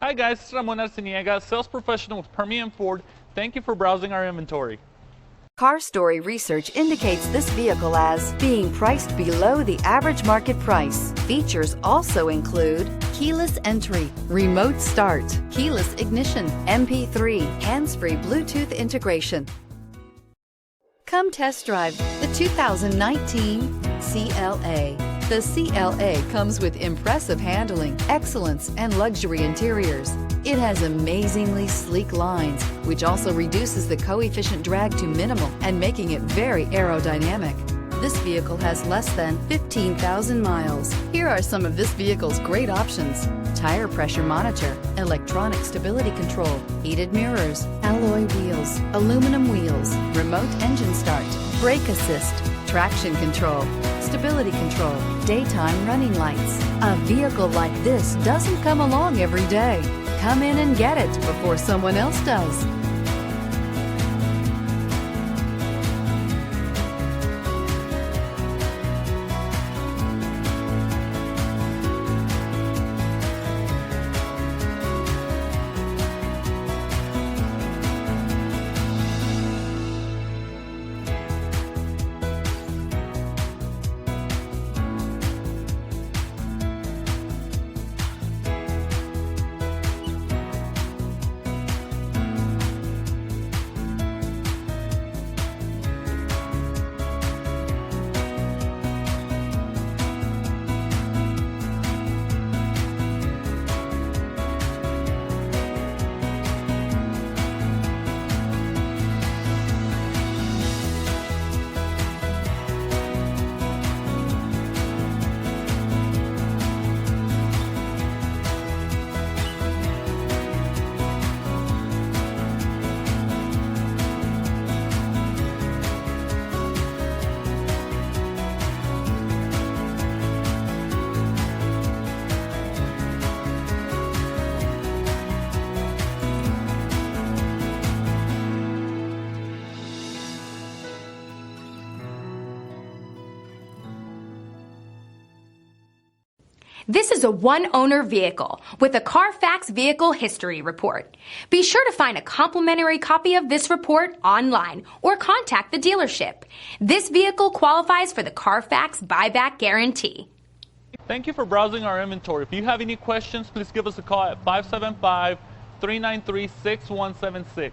Hi guys, this is Ramon Arciniega, sales professional with Permian Ford. Thank you for browsing our inventory. Car Story research indicates this vehicle as being priced below the average market price. Features also include keyless entry, remote start, keyless ignition, MP3, hands-free Bluetooth integration. Come test drive the 2019 CLA. The CLA comes with impressive handling, excellence, and luxury interiors. It has amazingly sleek lines, which also reduces the coefficient drag to minimal and making it very aerodynamic. This vehicle has less than 15,000 miles. Here are some of this vehicle's great options: tire pressure monitor, electronic stability control, heated mirrors, alloy wheels, aluminum wheels, remote engine start, brake assist, traction control, stability control, daytime running lights. A vehicle like this doesn't come along every day. Come in and get it before someone else does. This is a one-owner vehicle with a CARFAX Vehicle History Report. Be sure to find a complimentary copy of this report online or contact the dealership. This vehicle qualifies for the CARFAX Buyback Guarantee. Thank you for browsing our inventory. If you have any questions, please give us a call at 575-393-6176.